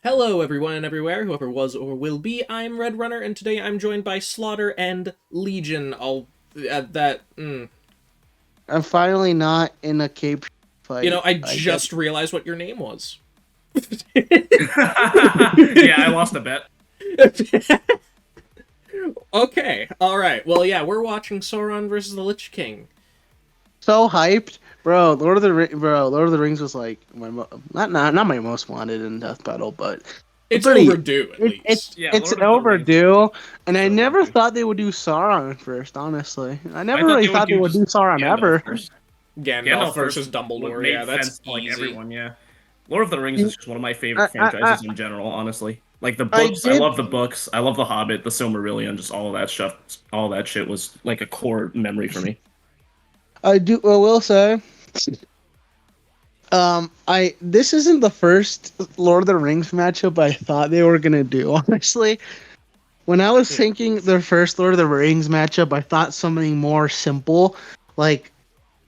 Hello, everyone, everywhere, whoever was or will be. I'm Red Runner, and today I'm joined by Slaughter and Legion. I'll add that. I'm finally not in a cape fight. I I get. just realized what your name was. Yeah, I lost a bet. Okay, all right. Well, yeah, we're watching Sauron versus the Lich King. So hyped, bro. Lord of the Rings was like not my most wanted in Death Battle, but It's pretty. overdue, at It's least. Yeah, it's Lord of the Rings. overdue, and I So never overdue. thought they would do Sauron first. Honestly, I I never thought really they would thought they do would do just Sauron Gandalf ever. first. Gandalf Gandalf versus first would Dumbledore. Yeah, make that's sense to like easy. everyone. Yeah, Lord of the Rings is just one of my favorite I franchises in general. Honestly, like the I books, I did. love the books. I love the Hobbit, the Silmarillion, just all of that stuff. All that shit was like a core memory for me. I do. I will say. I this isn't the first Lord of the Rings matchup I thought they were gonna do. Honestly, when I was Hmm. thinking their first Lord of the Rings matchup, I thought something more simple, like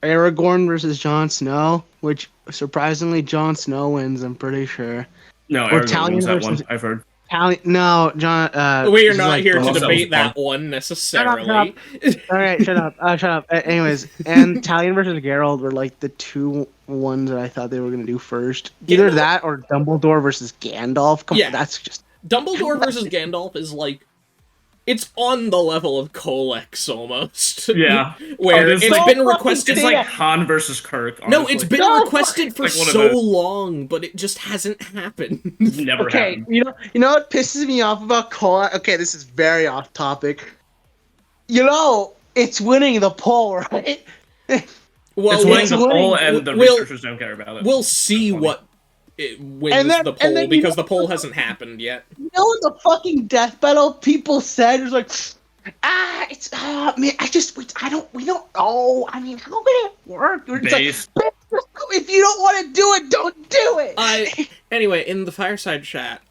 Aragorn versus Jon Snow, which surprisingly Jon Snow wins. I'm pretty sure. No, Or Aragorn wins Talion that versus one. I've heard. Talion. No, John. We are This is not like here to Unless that was debate Bronn. that one Shut up, shut up. necessarily. All right, shut up. Shut up. Anyways, and Talion versus Geralt were like the two ones that I thought they were gonna do first. Either Gandalf? that or Dumbledore versus Gandalf. Come on, Yeah. that's just Dumbledore versus Gandalf is like it's on the level of Colex almost, Yeah. where There's it's like been fucking requested. it's say like that. Han versus Kirk. No, it's Honestly, been No, requested for like one of so those. long, but it just hasn't happened. Never okay. happened. You know what pisses me off about Cole? Okay, this is very off topic. It's winning the poll, right? It's Well, winning It's the poll, winning, and the we'll researchers don't care about it. we'll It's kind of see funny. what it and wins then the and poll then you because know the poll hasn't happened yet. what the fucking death battle people said? It was like, it's man, I don't we don't know. I mean, how would it work? It's like, Base. if you don't want to do it, don't do it. Anyway, in the fireside chat,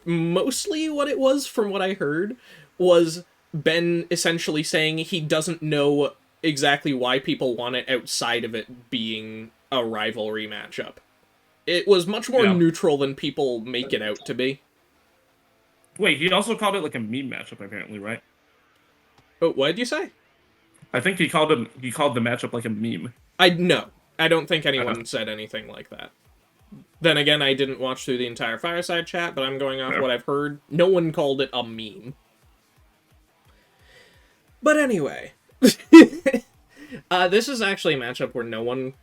mostly what it was, from what I heard, was Ben essentially saying he doesn't know exactly why people want it outside of it being a rivalry matchup. It was much more Yeah. neutral than people make it out to be. Wait, he also called it like a meme matchup, apparently, right? But what did you say? I think he called the matchup like a meme. No, I don't think Uh, anyone said anything like that. Then again, I didn't watch through the entire fireside chat, but I'm going off Fair. what I've heard. No one called it a meme. But anyway, this is actually a matchup where no one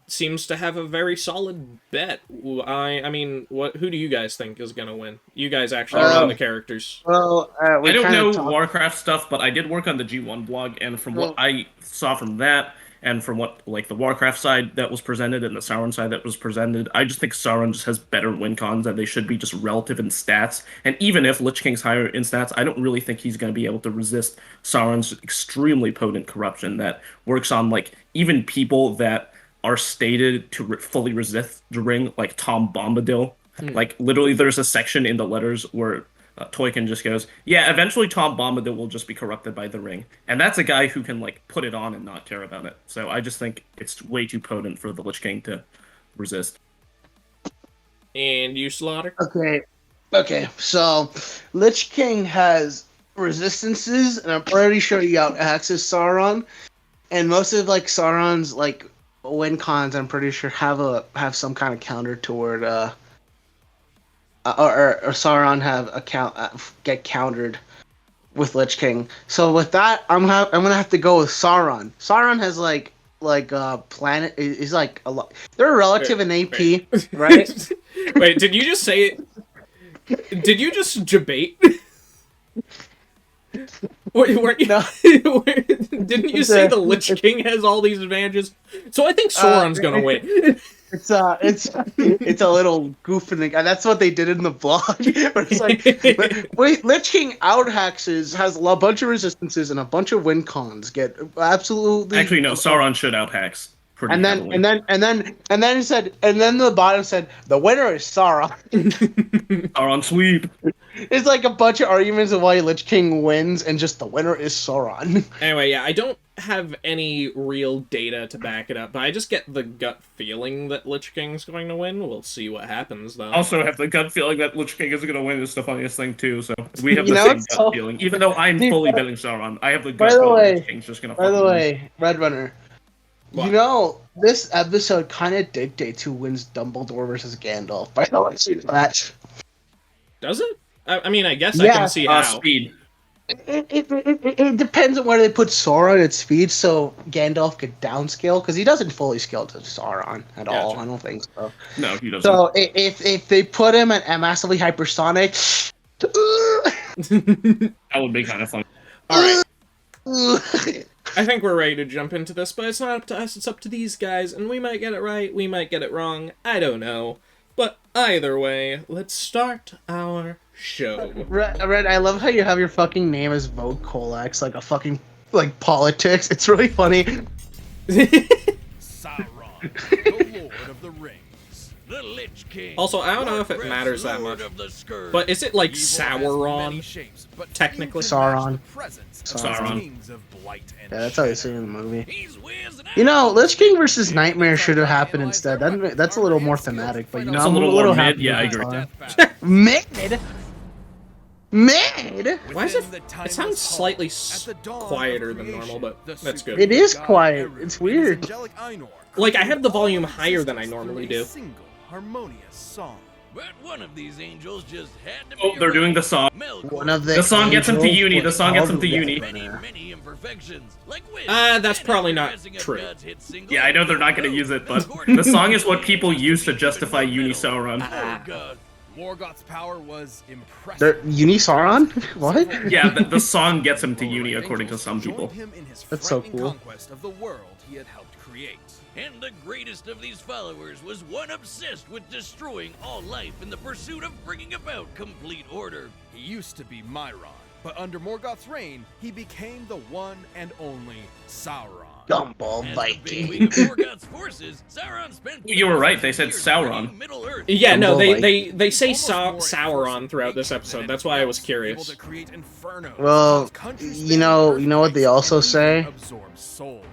seems to have a very solid bet. I mean, who do you guys think is gonna win? You guys actually know the characters. Well, we I don't kind know of talked. Warcraft stuff, but I did work on the G1 blog, and from what I saw from that, and from what like the Warcraft side that was presented and the Sauron side that was presented, I just think Sauron just has better win cons and they should be just relative in stats. And even if Lich King's higher in stats, I don't really think he's going to be able to resist Sauron's extremely potent corruption that works on like even people that are stated to fully resist the ring, like Tom Bombadil. Hmm. Like literally, there's a section in the letters where Toykin just goes, "Yeah, eventually Tom Bombadil will just be corrupted by the ring," and that's a guy who can like put it on and not care about it. So I just think it's way too potent for the Lich King to resist. And you, Slaughter? Okay. So, Lich King has resistances, and I'm pretty sure he out axes Sauron. And most of like Sauron's like win cons, I'm pretty sure have some kind of counter toward or Sauron have a get countered with Lich King. So with that, I'm gonna have to go with Sauron. Sauron has planet is like a lot. They're relative in AP, right? Wait, did you just say? Did you just debate? Weren't you, No. didn't you say the Lich King has all these advantages? So I think Sauron's gonna win. It's a little goof in the guy. That's what they did in the blog. But it's like, wait, Lich King outhaxes has bunch of resistances and a bunch of win cons. Get absolutely. Actually, no, Sauron should out hacks. pretty And then, heavily. and then it said, and then the bottom said, the winner is Sauron. Sauron sweep. It's like a bunch of arguments of why Lich King wins, and just the winner is Sauron. Anyway, yeah, I don't have any real data to back it up, but I just get the gut feeling that Lich King's going to win. We'll see what happens, though. Also have the gut feeling that Lich King is going to win is the funniest thing, too, so we have You the know, same it's gut so- feeling. Even though I'm Dude, fully betting Sauron, I have the gut by the feeling way- Lich King's just going to By fucking the win. way, Red Runner, What? you know, this episode kind of dictates who wins Dumbledore versus Gandalf. By the way, see that. Does it? I mean, I guess I Yeah. can see how. Speed. It depends on where they put Sauron at speed, so Gandalf could downscale, because he doesn't fully scale to Sauron at all. Gotcha. I don't think so. No, he doesn't. So if they put him at massively hypersonic, That would be kind of fun. Alright, I think we're ready to jump into this, but it's not up to us, it's up to these guys, and we might get it right, we might get it wrong, I don't know. But either way, let's start our show. Red, I love how you have your fucking name as Vogue Colax, like a fucking, like, politics. It's really funny. Sauron, the Lord of the Rings, the Lich King. Also, I don't know if it matters that much, but is it like Sauron? Technically. Sauron. Sauron. Yeah, that's how they say it in the movie. You know, Lich King versus Nightmare should have happened instead. That's a little more thematic, but you know, That's a I'm little more mid, happy yeah, I with agree. Sauron. Mid? Mid? Why is it? It sounds slightly quieter than normal, but that's good. It is quiet. It's weird. Like, I have the volume higher than I normally do. Harmonious song. But one of these angels just had to be Oh, they're doing the song. One of The song gets him to angels uni. The was song gets him called to uni. many imperfections. Like which, That's and probably after not messing up true. God's hit single, Yeah, I know they're not going to use it, but the song is what people use to justify uni Sauron. Oh God. Morgoth's power was impressive. They're Uni Sauron? What? Yeah, the song gets him to uni, according to some people. Joined him in his That's so frightening cool. conquest of the world he had helped create. And the greatest of these followers was one obsessed with destroying all life in the pursuit of bringing about complete order. He used to be Myron, but under Morgoth's reign, he became the one and only Sauron. Gumball As the Viking. big wing of Morgoth's forces, Sauron spent You were right, they said years Sauron. invading Middle-earth. Yeah, no, Gumball they say Almost more Sauron enforcing throughout this nature episode. than That's why I was anything else, able curious. to create infernos, Well, cause countries you know spanning what they also earthquakes, say? and absorb souls.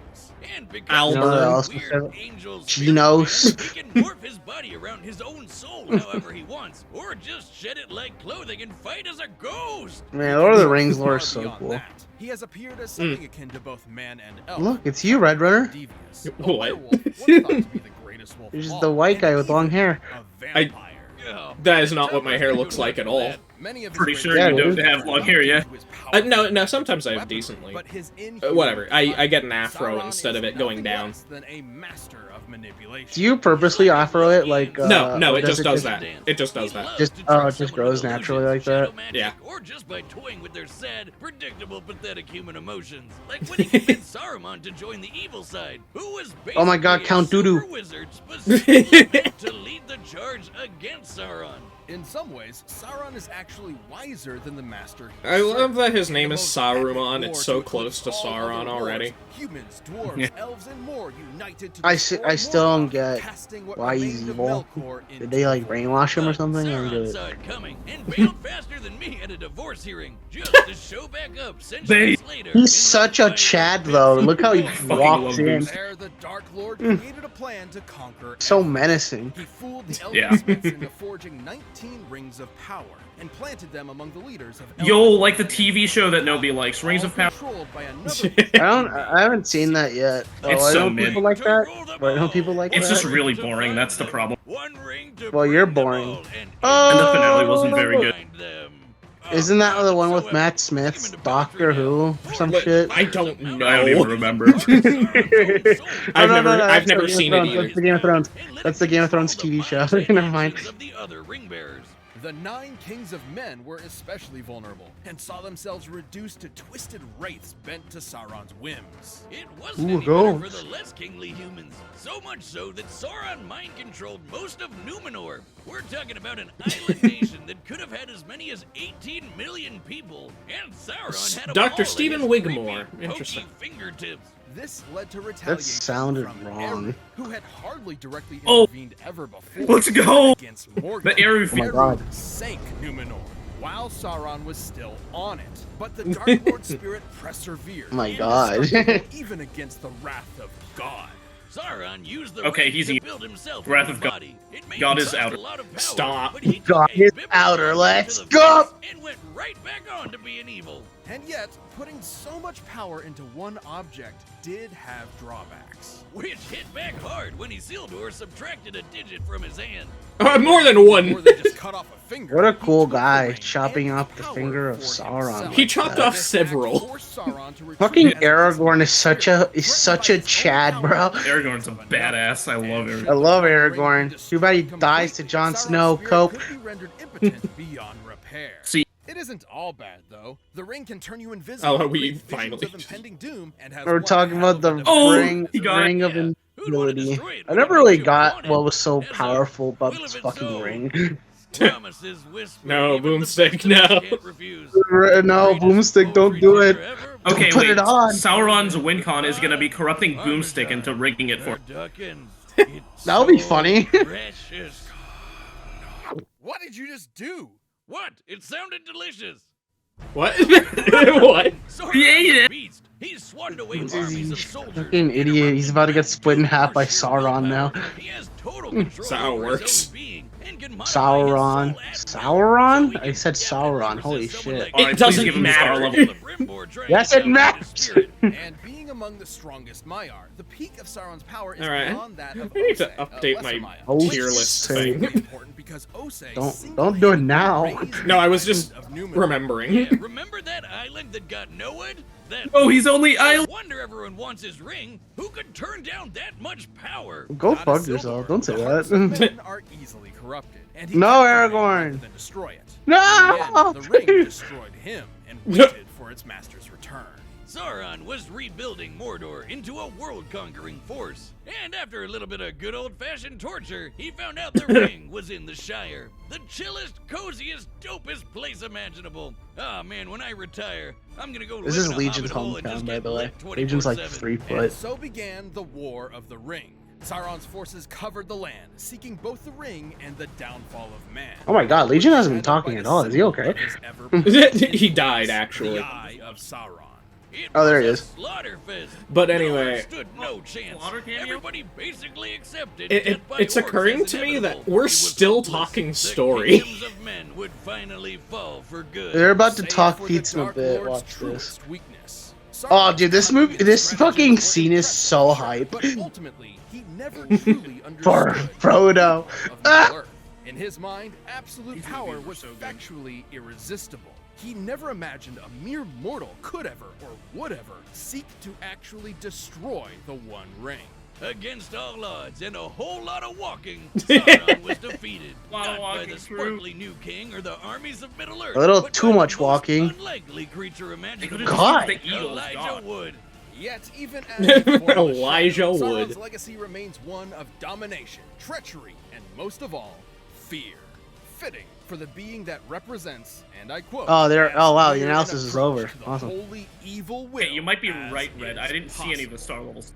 And because Albert. of You know what they his also weird say? angel Genos. spirit, he can morph his body around his own soul however he wants, or just shed it like clothing and fight as a ghost. Man, Lord of the Rings lore Far is so beyond cool. that, he has appeared as something akin to both man and elf. Look, it's you, Red Runner. Devious, a What? werewolf, once thought to be the greatest wolf You're of just all, the white and guy with long even hair. a vampire. Yeah, That is not what my hair looks like at all. Many of his Pretty great sure Yeah, you dude. don't have long hair, yeah? No, sometimes I have decently. But his Whatever, I get an inhuman afro Sauron instead of is it going nothing down. less than a master of manipulation. Do you purposely afro it like? No, or it just does just- that. It just does that. Just- it just grows naturally like that? Yeah. Or just by toying with their sad, predictable, pathetic human emotions. Like when he convinced Saruman to join the evil side, who was Oh my God, basically a Count Dooku. super wizard specifically meant to lead the charge against Sauron. In some ways, Sauron is actually wiser than the master. he I love served. that his name The is most epic Saruman. war It's so to close to eclipse all Sauron other already. wars. Humans, dwarves, Yeah. elves, and more united to I destroy still don't Morgoth, get casting what why he's remained of evil. Melkor Did into they like void. brainwash him or something? I don't get Sauron it. saw it coming and bailed faster than me at a divorce hearing, just to show back up centuries later. in the He's such a final Chad bits though. of Look how he the world. fucking walks love in. Goose. There, the Dark Lord created a plan to conquer So everything. menacing. He fooled the Yeah. Elven into forging 19 rings of power and planted them among the leaders of Yo, Elven like the TV show that nobody likes, Rings all of Power. controlled by another I haven't seen that yet. It's Why so don't mid. people like that? Why don't people like It's that? just really boring, that's the problem. One ring to Well, you're bring them boring. all, And the finale wasn't very good. find them. Isn't that the one with So Matt epic. Smith's Even to Doctor Who or some shit? I don't know. I don't even remember. I've No, no, never, no, I've that's never Game of seen it Thrones. either. That's the Game of Thrones. That's the Game of Thrones TV show. Never mind. Of the other ring bearers. The 9 kings of men were especially vulnerable and saw themselves reduced to twisted wraiths bent to Sauron's whims. It wasn't Ooh, any better for ghosts. the less kingly humans. So much so that Sauron mind-controlled most of Numenor. We're talking about an island nation that could have had as many as 18 million people. And Sauron had 'em Dr. all at Stephen his Wigmore. creepy, Interesting. pokey fingertips. This led to retaliation sounded from wrong. Eru, who had hardly directly Oh. intervened ever before. Let's go! Against Morgoth. The Eru Oh my fear. God. Sank Numenor while Sauron was still on it. But the Dark Lord spirit persevered. My God. indestructible even against the wrath of God. Sauron used the Okay, ring he's to a- build himself Wrath a new of God. body. It made God him is cost outer. a lot of power, Stop. but he took God a is biblical outer. to Let's the go! face And went right back on to being evil. And yet, putting so much power into one object did have drawbacks. Which hit back hard when Isildur subtracted a digit from his hand. More than More one. than just cut off a finger. What a he cool took the guy, ring chopping and off the power finger of for Sauron. himself. He chopped Like off that. several. Forced Sauron to retreat Fucking as a Aragorn is such a Threatened by his own Chad, power, bro. Aragorn's a badass. I love And Aragorn. I love should the Aragorn. ring Too bad he destroyed dies to completely, Jon Sauron's Snow. spirit Cope. could be rendered impotent beyond repair. See- It isn't all bad though. The ring can turn you invisible. Oh, we create visions finally- of impending doom, and has We're one talking hell about of the a device. Oh, ring, he got it. ring of Yeah. Who'd wanna invisibility. destroy it I when never it really makes you got want it? what was so As a powerful about will this of its fucking own. ring. Promises whispered, No, even the Boomstick, best of us no. can't refuse. No, Greatest Boomstick, don't do poetry it. teacher ever. Okay, Put wait. it on. Sauron's WinCon is gonna be corrupting Boomstick into rigging it for. Turducken, it's That would be so funny. Precious. What did you just do? What? It sounded delicious. What? What? Sauron He ate is a it. beast. He's swatted away This armies is of soldiers. fucking idiot. He's about to get split in half by Sauron now. He has total control That's how it over works. his own being and can modify Sauron. his soul at will, Sauron? so he I can said definitely Sauron. resist Holy someone shit. like Alright, It please doesn't give him the star matter. level. the Brimbor trying Yes, to it dominate matters. his spirit. And being among the strongest Maiar, the peak of Sauron's power is Alright. beyond that of I need to Osei, a update lesser my Maiar. Oh, tier Which is list say. thing. very important because Osei Don't do it now. single-handedly raised No, I was the just island of Numenor. remembering. Yeah, remember that island that got Noed? That Oh, he's only No island. wonder everyone wants his ring. Who could turn down that much power? Go Not fuck Isildur. yourself. Don't say The hearts of that. men are easily corrupted, and he No, kept the ring Aragorn. rather than destroy it. No! In the end, the ring destroyed him and waited for its master's return. Sauron was rebuilding Mordor into a world-conquering force. And after a little bit of good old-fashioned torture, he found out the ring was in the Shire. The chillest, coziest, dopest place imaginable. Ah, man, when I retire, I'm gonna go This live is in a Legion's hobbit hole and hometown, just by get the way. licked Legion's like 24/7. 3 And foot. so began the War of the Ring. Sauron's forces covered the land, seeking both the ring and the downfall of man. Oh my god, Legion hasn't been talking at all. Is he okay? He died, actually. The Eye of Sauron. It Oh, there was he a is. Slaughterfest. But Sauron anyway, stood no chance. Slaughter cameo? Everybody basically accepted It- death by it's orcs occurring as to me inevitable. that we're It was still hopeless. talking The story. kingdoms of men would finally fall for good. They're about to Save talk for the pizza a Dark bit. Lord's Watch this. truest weakness. Oh, Sauron's dude, this cunning movie, and this strategy fucking were scene is impressive, so sure, hype. But ultimately, he never truly For understood Frodo. the power of Ah! Middle-earth. In his mind, absolute power was factually irresistible. He never imagined a mere mortal could ever or would ever seek to actually destroy the One Ring. Against all odds and a whole lot of walking, Sauron was defeated. Lot of Not by walking the through. sparkly new king or the armies of Middle-earth. A little but too by the much most walking. Unlikely creature imaginable. God. The Eagles, Elijah God. Wood. Yet, even as he formed the Elijah shadow, Wood. Sauron's legacy remains one of domination, treachery, and most of all, fear. Fitting for the being that represents, and I quote. Oh, there- "as oh, wow, the clear an analysis is approach over. to the Awesome. Holy evil will Okay, you might be as right, Red. I is didn't see any of the possible." star levels.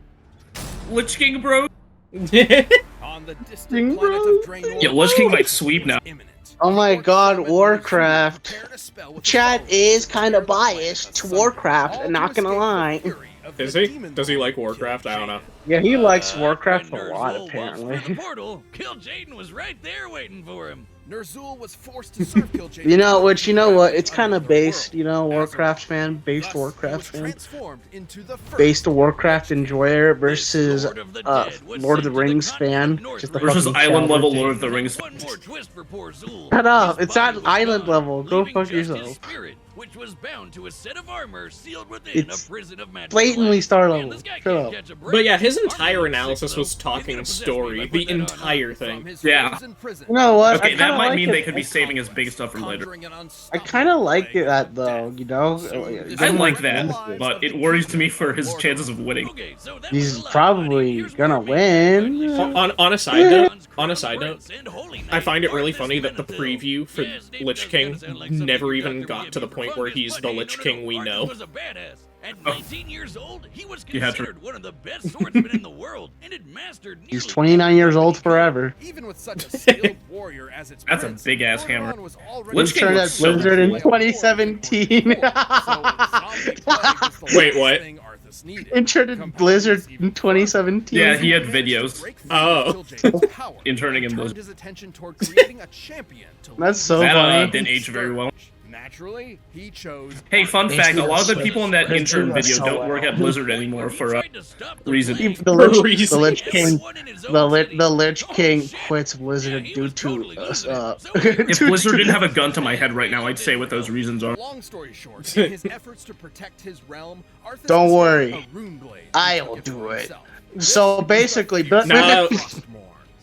Lich King, bro. On the Ding, distant planet bro. of Draenor, Yeah, Lich King might sweep now. imminent. Oh my The god, orcs Warcraft. prepared a spell with the Chat followers is to kinda tear the planet biased to asunder, Warcraft, all I'm to not gonna escape the lie. fury of Is the he? demon Does he lord like Warcraft? Kill I don't know. Yeah, he likes When Warcraft a lot, Ner'zhul waltzed apparently. through the portal, Kill Jaden was right there waiting for him. Ner'zhul was forced to serve Kil'jaeden. You know, which, you know what, it's under kind the of based, world. you know, As a Warcraft result, fan, based thus, Warcraft he was fan, transformed into the first based Warcraft enjoyer versus Lord of the Lord Dead of was the sent to Rings continent fan. of Just the Northrend. Versus fucking island chat. level Lord of the Rings. One more twist for poor Zul. Shut up, His it's not body was island gone, level. Go leaving fuck just his yourself. spirit, which was bound to a set of armor sealed within It's a prison of magical blatantly light. star Man, level. this guy Shut can't up. catch a break. But yeah, his Armor entire looks sick, analysis though. was He's gonna talking possess me story, if I the put that on. entire from thing. his Yeah. frozen prison. You know what? Okay, I that kinda might like mean it. they could be saving his big stuff for later. Conjuring an I unstoppable kind of like plague it, that of though, death. you know? I like that, but it worries me for his chances of winning. Okay, so that He's was a lot, probably buddy. Here's gonna where it win. makes sense. On a side note, I I find it really funny that the preview for Lich King never even got to the point where he's the Lich King we know. At 19 years old, he was Yeah, true. considered one of the best swordsmen in the world and had mastered nearly He's 29 years old forever. Even with such a skilled warrior as its That's a prince, big-ass Sauron hammer. was already Lich King Turned looks at so Blizzard in cool. 2017. Wait, what? Interned at Blizzard in 2017. Yeah, he had videos. Oh. Interning in Blizzard. That's so That funny. didn't age very well. Naturally, he chose. Hey, fun fact, a lot of the people in that Let's do intern that video so don't work at Blizzard anymore for reason. The Lich, reason. the Lich King, the Lich King quits Blizzard due to If Blizzard didn't have a gun to my head right now, I'd say what those reasons are. Long story short, in his efforts to protect his realm, Arthas Don't discovered worry. a rune blade I he will took do for it. himself. So basically, No.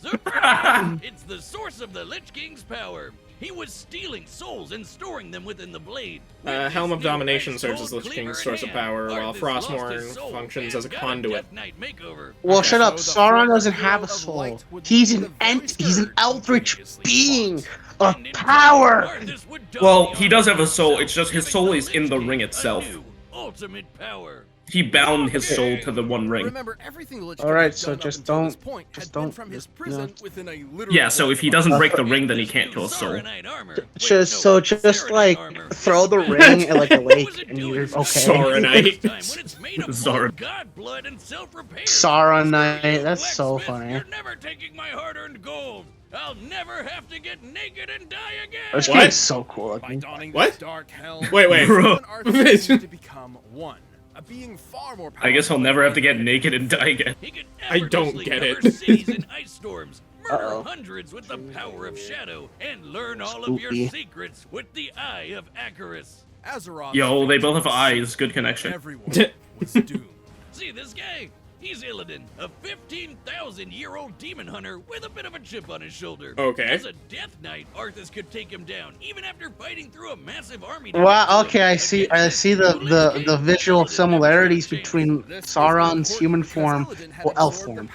Surprise! It's the source of the Lich King's power. He was stealing souls and storing them within the blade. With Helm this of new Domination ice serves as cold Lich cleaver King's in source of hand, power, while Arthas lost his Frostmourne soul functions and as a got conduit. Death Knight makeover. well, Okay. shut up. So the Sauron former doesn't have hero a of soul. light would He's be an the very he's an third eldritch previously being fought. of And in turn, power. Arthas would Well, dominate he does have a soul, himself, it's just his giving soul the is in Lich the King ring a itself. new ultimate power. He bound his soul to the one ring. Remember, everything the Lich All King right, had so done up just until this don't- point just had been don't- from his just, prison you know. within a literal Yeah, so if he doesn't break the ring, then he can't kill a soul. Sauronite armor. Wait, Just no, just Sauronite like armor. throw the It's ring bad. at like a What was lake it and doing you're stuck okay. Sauronite. This time when it's made of Sauron. molten god blood and self-repair. Sauronite, Screw you, that's so blacksmith. funny. You're never taking my hard-earned gold. I'll never have to get naked and die again. Lich What? King's so cool By looking. donning What? this dark helm, Wait. Bro. Arthas seemed to become one, a being far more I guess he'll powerful never than have to get naked and die again. He could I don't effortlessly get cover it. cities in ice storms, murder Uh-oh. hundreds with the power of shadow, and learn all of your Spooky. secrets with the Eye of Acarus. Azeroth. Yo, they both have eyes, good connection. Everyone was doomed. See this guy? He's Illidan, a 15,000-year-old demon hunter with a bit of a chip on his shoulder. Okay. As a Death Knight, Arthas could take him down, even after fighting through a massive army. Wow, okay, I see the visual similarities between Sauron's human form, well, elf form,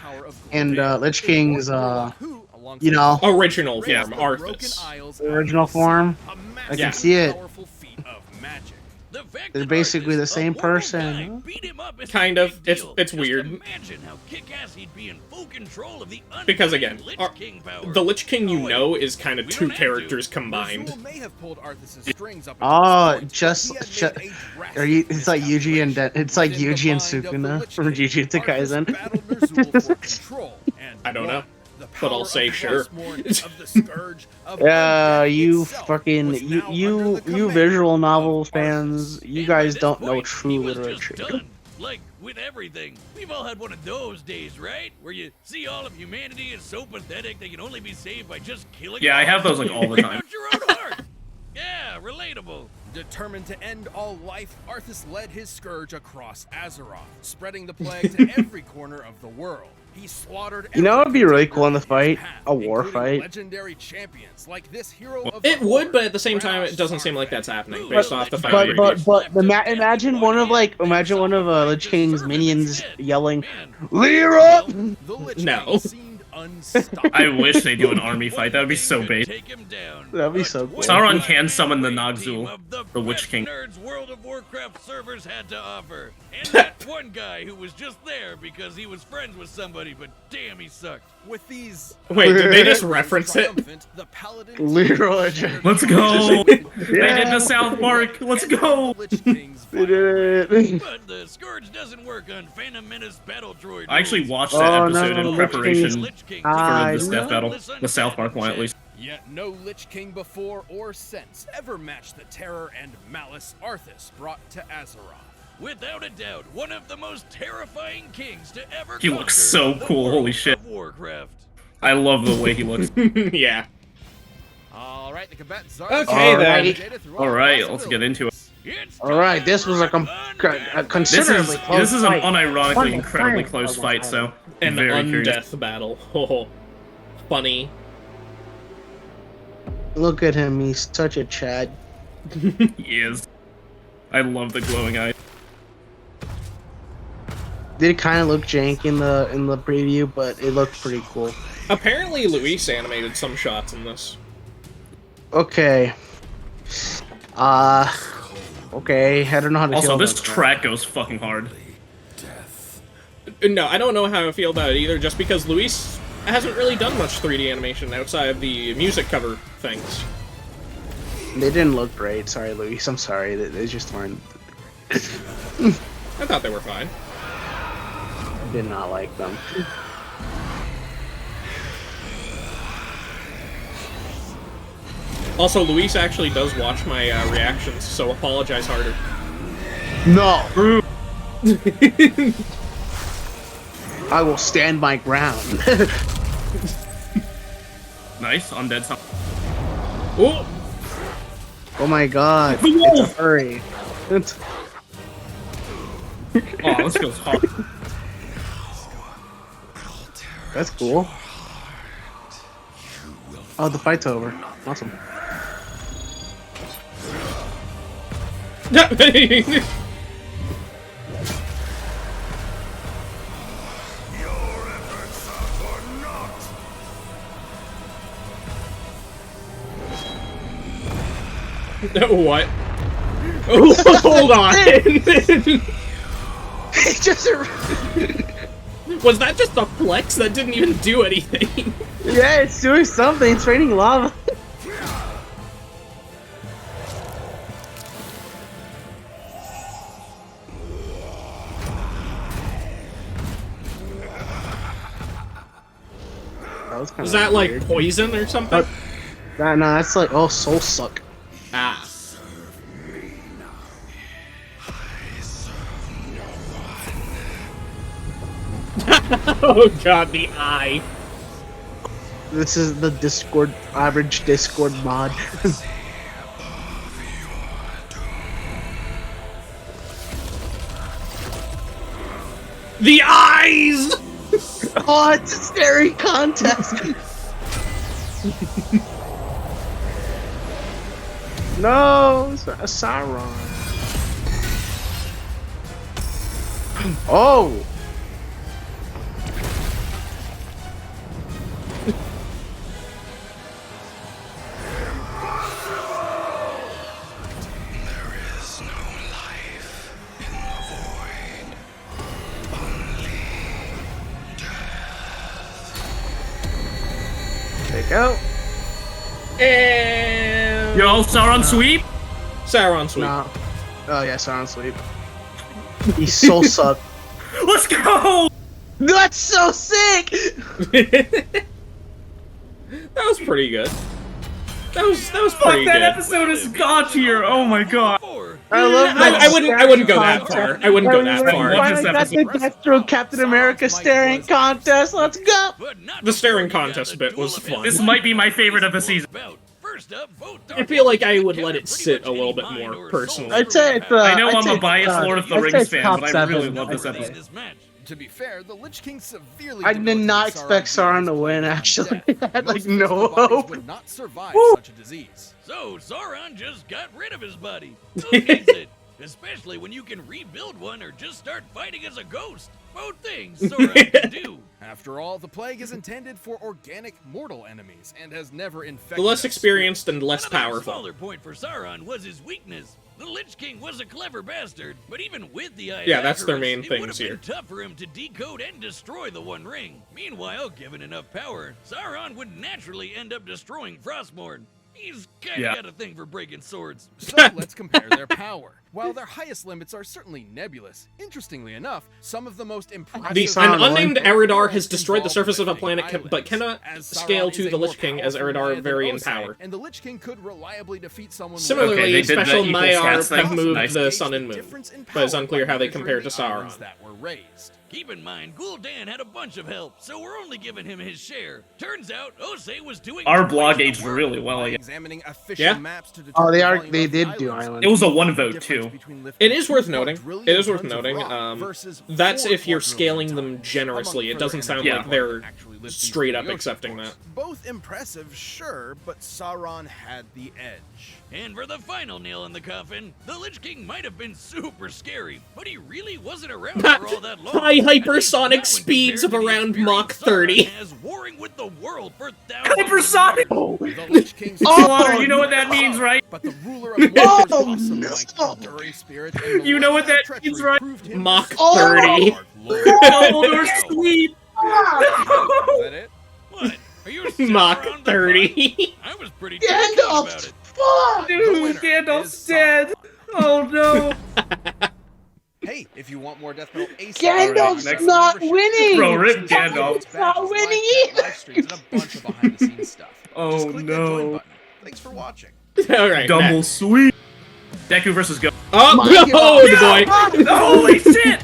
and Lich King's you know, Original Yeah. form, Arthas. original form. I Yeah. can see it. The fact They're that basically the Arthas, a same mortal person, guy, huh? beat him up is Kind a of. big It's deal. it's Just weird. Imagine how kick-ass he'd be in full control of the Because undying again, Lich Ar- King power. The Lich King you Oh, wait. know is kind of We two don't have to. characters combined. May have pulled Arthas's strings up Oh, until this point, just- but he had made a drastic Are you? It's like Yuji and miscalculation. it's like Within the Yuji and mind of the Sukuna Lich from King, Jujutsu Arthas Kaisen. battled Ner'zhul for control, and I don't won. know, The but I'll power say of sure. Frostmourne, of the Scourge, of Yeah, undeath you itself fucking was now under you the you command visual of novel Arthas. fans, you And by guys this don't know point, he true was just literature. done. Like with everything, we've all had one of those days, right? Where you see all of humanity is so pathetic they can only be saved by just killing. Yeah, I them have those like all the time. out your own heart. Yeah, relatable. Determined to end all life, Arthas led his scourge across Azeroth, spreading the plague to every corner of the world. He slaughtered. You know what would be every really cool in the contender fight? his path, A war including fight. Legendary champions like this hero of It the would, Horde, but at the same time, it doesn't Radosh seem like Sarfan. that's happening based off the fight. But previous. imagine one of the Lich King's minions yelling, Man, "Lyra!" The Lich No. King seemed unstoppable. I wish they do an army fight, that would be so could bait. take him down. That'd be But so cool. Sauron can summon the 25 team Nagzul, of the Witch best King. Nerds World of Warcraft servers had to offer. And that one guy who was just there because he was friends with somebody, but damn, he sucked. With these Wait, did they just reference it? triumphant, the Paladins Leroy. Let's go! They Yeah. did the South Park, let's go! Lich King's They did it. But the Scourge doesn't work on Phantom Menace Battle Droid. I actually rules. watched Oh, that no, episode no, in Lich preparation Lich King I for this death know. battle. The South Park one, at least. Yet no Lich King before or since ever matched the terror and malice Arthas brought to Azeroth. Without a doubt, one of the most terrifying kings to ever He looks conquer so the cool, world holy shit. of Warcraft. I love the way he looks. Yeah. All right, the combatants are Okay, then. Alright, let's get into it. It's All right, time this was a for This considerably is close this is an fight. unironically incredibly close Oh, fight, so An very curious. undeath battle. Oh, funny. Look at him, he's such a Chad. He is. I love the glowing eyes. Did kind of look jank in the preview, but it looked pretty cool. Apparently, Luis animated some shots in this. Okay. Okay, I don't know how to feel Also, this about that. track goes fucking hard. No, I don't know how I feel about it either, just because Luis hasn't really done much 3D animation outside of the music cover things. They didn't look great. Sorry, Luis. I'm sorry. They just weren't. I thought they were fine. I did not like them. Also, Luis actually does watch my reactions, so apologize harder. No. I will stand my ground. Nice, undead sound. Ooh! Oh my god. It's a furry. Oh, this goes hard. That's cool. Oh, the fight's over. Awesome. What? Oh, hold on! It's just a... Was that just a flex that didn't even do anything? Yeah, it's doing something. It's raining lava. Was that like poison or something? No, that's like, oh, soul suck. Ah. Oh god, the eye. This is the Discord, average Discord mod. The eyes! Oh, it's a staring contest. No, Sauron. Oh. Take out. And... Yo, Sauron sweep? Sauron sweep. No. Oh yeah, Sauron sleep. He's so sucked. Let's go! That's so sick. That was pretty good. That was pretty Fuck, that good. episode is god tier. Oh my god. I love that. I wouldn't go that far. I wouldn't go that far. love this Finally got the episode. Deathstroke Captain America staring contest. Let's go. The staring contest bit was fun. This might be my favorite of the season. I feel like I would let it sit a little bit more, personally. I'd say it's. I know I'd I'm say a biased it's, Lord of the I'd say Rings it's fan, top but I really seven, love this I'd say. episode. To be fair, the Lich King severely I did demoted not Sauron's expect Sauron to leadership win. and Actually, death. I had like Most no physical bodies hope. would not survive Woo! such a disease. So Sauron just got rid of his body. Who needs it? Especially when you can rebuild one or just start fighting as a ghost. Both things Sauron can do. After all, the plague is intended for organic mortal enemies and has never infected The less us. experienced and less Another powerful. smaller point for Sauron was his weakness. The Lich King was a clever bastard, but even with the eye of Yeah, that's their Icarus, main it things would have here. been tough for him to decode and destroy the One Ring. Meanwhile, given enough power, Sauron would naturally end up destroying Frostmourne. He's kinda Yeah. got a thing for breaking swords. So let's compare their power. While their highest limits are certainly nebulous, interestingly enough, some of the most impressive... An unnamed Eridar has involved destroyed the surface of a threatening planet, but cannot islands, as scale Sauron to is the a more Lich King as powerful Eridar Maya vary than in Osei, power. And the Lich King could reliably defeat someone... Similarly, Okay, they did the special equal Maiar stats thing. have moved Nice. the Sun and Moon, Difference in but it's power unclear by how they measuring compare to the islands Sauron. that were raised. Keep in mind, Gul'dan had a bunch of help, so we're only giving him his share. Turns out, Osei was doing Our most blog of the aged work. really well, By yeah. examining official Yeah? maps to Oh, they determine are. the volume They of did the do islands. island. It was a The one vote, difference too. between lifting It is worth 2 noting. quadrillion It is worth tons of noting. rock versus That's 4 if you're quadrillion scaling them tons. generously. Among It doesn't further sound Yeah. like they're actually lifting straight up the ocean accepting force. that. Both impressive, sure, but Sauron had the edge. And for the final nail in the coffin, the Lich King might have been super scary, but he really wasn't around for all that long. High At least hypersonic not when speeds of compared to the around experience Mach Sauron 30. has warring with the world for thousands Hypersonic! of years. The Lich King's Slaughter, you know what that means, right? But the ruler of Mordor's Oh, awesome no. might, enduring spirit, and You know what that treachery means, right? proved him Mach to 30. Dark Lord. Dumbledore sweet! Is that it? What? Are you still Mach around the 30. fun? I was pretty joking Gandalf! about it. Fuck! Dude, winner Gandalf's is dead! Oh no! Hey, if you want more Death Metal ASAP, Gandalf's next not membership. winning! Bro, rip Gandalf. Badges, not live winning chat, either. live streams, and a bunch of behind-the-scenes stuff. Oh, Just click that join no. button. Thanks for watching. Alright, Dumble next. sweet! Deku versus Go. Oh, My no, God. boy. Holy shit!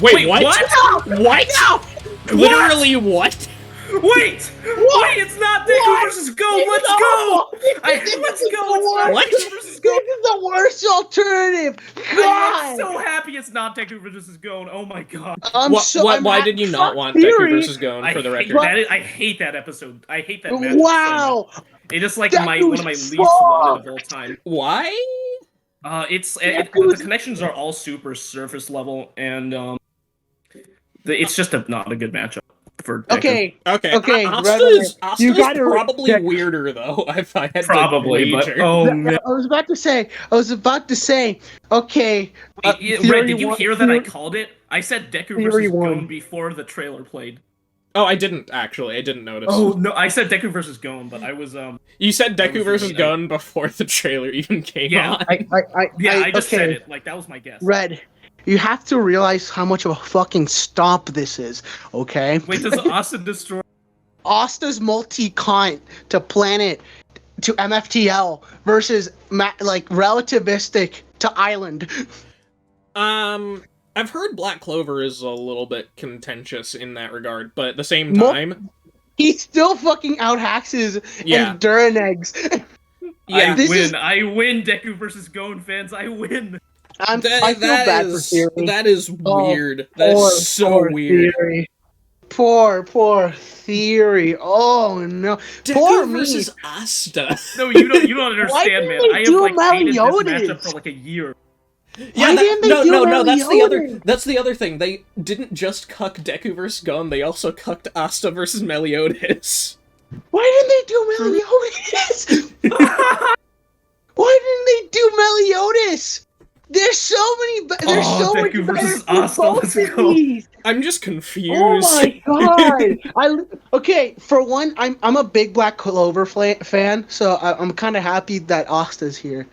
Wait, what? what? What? Literally what? Wait! Wait, it's not Deku versus Go! Let's go! Let's go! What? Deku versus Go! This is the worst alternative! I'm God! so happy it's not Deku versus Go. Oh my god. I'm Why did you not want Deku Fury. versus Gon for the record? I hate that episode. I hate that match. Wow! So much. It is like Deku one of my least sucks. wanted of all time. Why? The connections are all super surface level, and it's just not a good matchup for Deku. Okay, Okay, Okay, Asta's you gotta probably check- weirder though. If I had Probably, to but wager. oh man. I was about to say, okay. Red, Fury did you won- hear that I Fury- called it? I said Deku Fury versus won. Gon before the trailer played. Oh, I didn't actually. I didn't notice. Oh no, I said Deku versus Gon, but I was You said That Deku was versus really- Gon before the trailer even came Yeah. on. I just okay. said it. Like that was my guess. Red, you have to realize how much of a fucking stomp this is, okay? Wait, does Asta destroy? Asta's multi-con to planet to MFTL versus relativistic to island. I've heard Black Clover is a little bit contentious in that regard, but at the same Mo- time, He still fucking out-haxes Yeah. and Duranegs. yeah, I win, Deku versus Gon fans. I win. I feel bad for Theory. that is Oh, weird. That Poor, is so poor weird. Theory. Poor Theory. Oh no. Poor Deku me. versus Asta. No, you don't understand, didn't man. they I have do like hated this Meliodas? matchup for like a year. Why didn't they do no, that's the other Meliodas? that's the other thing. They didn't just cuck Deku versus Gon, they also cucked Asta versus Meliodas. Why didn't they do Meliodas? Why didn't they do Meliodas? There's so many. There's Oh, so Deku much versus better Asta, both let's of go. these. I'm just confused. Oh my god! Okay. For one, I'm a big Black Clover fan, so I'm kind of happy that Asta's here.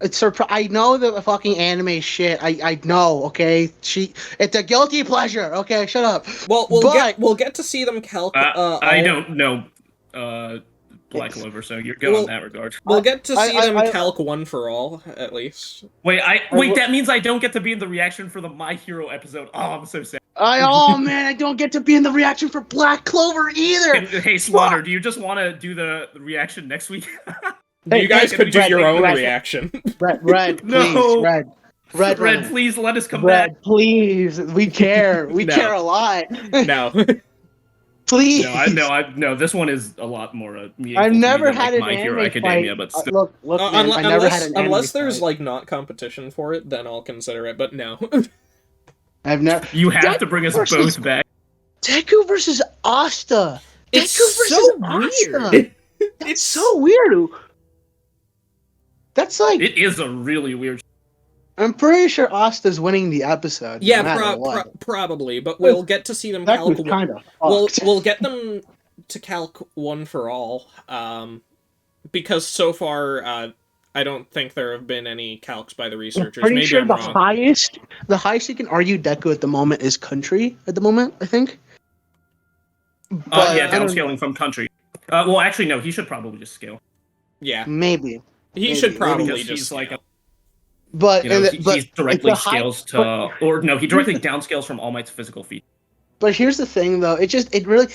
It's I know the fucking anime shit. I know. Okay, it's a guilty pleasure. Okay, shut up. Well, we'll get to see them calc. I don't know Black Clover, so you're good Well, in that regard. We'll get to see them I- calc One for All at least. Wait, that means I don't get to be in the reaction for the My Hero episode. Oh, I'm so sad. Oh man, I don't get to be in the reaction for Black Clover either. Hey, Slaughter, do you just want to do the reaction next week? Hey, You guys hey, could do Red, your own Red, reaction. Red, No. please, Red, Red, please let us come back. Red, please. We care. We No. care a lot. No. Please. No. This one is a lot more meaningful. I've to me never than, had like, an My Hero anime Academia, fight. but still. Look, man, I never had an anime unless there's fight. like not competition for it, then I'll consider it. But no. I've never. You have to bring us versus- both back. Deku versus Asta. It's Deku versus so Asta. weird. That's so weird. That's like It is a really weird. I'm pretty sure Asta's winning the episode. Yeah, no matter what. probably. But we'll get to see them That calc. was kind of We'll get them to calc One for All. Because so far, I don't think there have been any calcs by the I'm researchers. pretty Maybe sure I'm the wrong. highest you can argue Deku at the moment is country at the moment, I think. But Yeah, I don't- downscaling from country. Well, actually, no. He should probably just scale. Yeah, Maybe. he Maybe, should probably Because just. he's like, scale. But, you know, but he directly it's a high- scales to, or no, he directly downscales from All Might's physical feat. But here's the thing, though. It really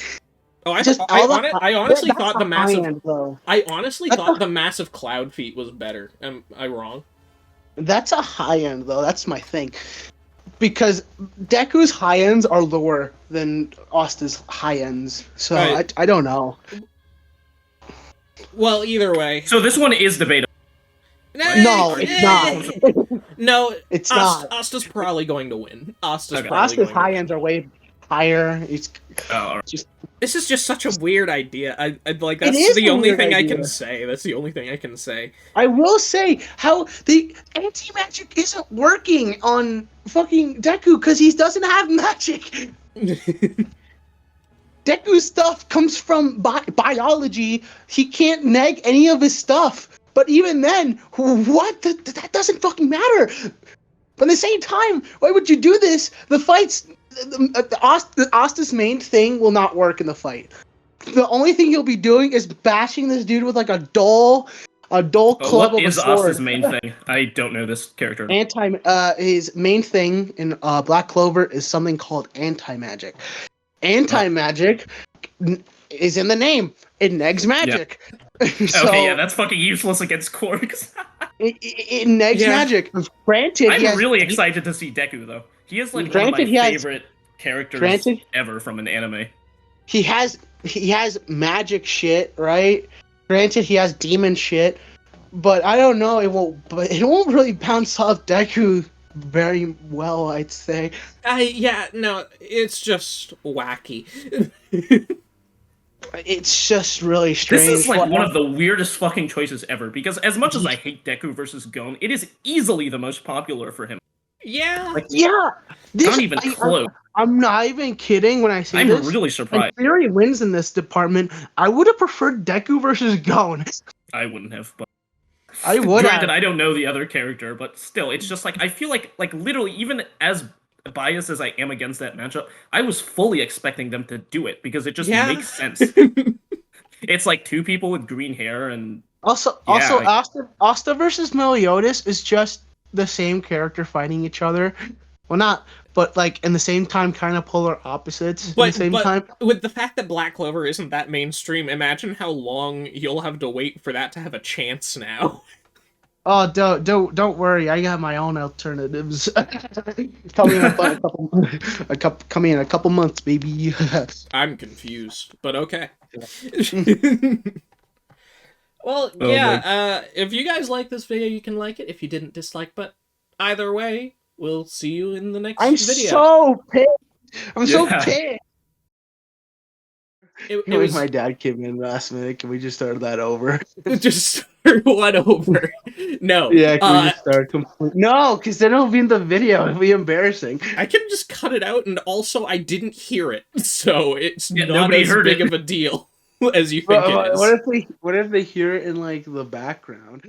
Oh, I just I, all the- I honestly that's thought the high massive. end, though. I honestly That's thought the massive cloud feat was better. Am I wrong? That's a high end, though. That's my thing. because Deku's high ends are lower than Asta's high ends, so Right. I don't know. Well, either way. So this one is debatable. No, it's not. No, It's not. Asta's probably going to win. Asta's Okay. probably Asta's going to high win. ends are way higher. It's Oh, all right. just This is just such a weird idea. I like that's is the a only weird thing I idea. can say. That's the only thing I can say. I will say how the anti-magic isn't working on fucking Deku because he doesn't have magic. Deku's stuff comes from biology. He can't neg any of his stuff. But even then, what? That doesn't fucking matter. But at the same time, why would you do this? The fights, Asta's main thing will not work in the fight. The only thing he'll be doing is bashing this dude with like a dull club What of a is sword. Asta's main thing? I don't know this character. His main thing in Black Clover is something called anti-magic. Anti-magic is in the name. It negs magic. So, Okay, yeah, that's fucking useless against Quarks. it negs Yeah. magic. Granted, he I'm has really excited to see Deku though. He is like one of Granted, my he has- favorite characters Granted- ever from an anime. He has magic shit, right? Granted, he has demon shit, but I don't know. It won't really bounce off Deku very well, I'd say. No, it's just wacky. It's just really strange. This is like one of the weirdest fucking choices ever, because as much as I hate Deku versus Gon, it is easily the most popular for him. Yeah. Like, Yeah, not even close. I'm not even kidding when I say I'm this. really And surprised. Fury wins in this department. I would have preferred Deku versus Gon. I wouldn't have, but I would granted, have. I don't know the other character, but still, it's just like I feel like literally, even as biased as I am against that matchup, I was fully expecting them to do it because it just Yeah. makes sense. It's like two people with green hair and Also, Yeah, Asta versus Meliodas is just the same character fighting each other. Well, not, but like in the same time, kind of polar opposites. At the same time, with the fact that Black Clover isn't that mainstream, imagine how long you'll have to wait for that to have a chance now. oh, don't worry. I got my own alternatives. coming in coming in a couple months, baby. I'm confused, but okay. Well, Oh, yeah, if you guys like this video, you can like it. If you didn't, dislike, but either way, we'll see you in the next I'm video. so pissed. I'm so Yeah. pissed. It Like was my dad came in last minute. Can we just start that over? just one over. No. Yeah, can we just start complete? No, because then it'll be in the video. It'll be embarrassing. I can just cut it out, and also I didn't hear it, so it's Yeah, not nobody as heard big it. of a deal as you think it is. What if they hear it in like the background?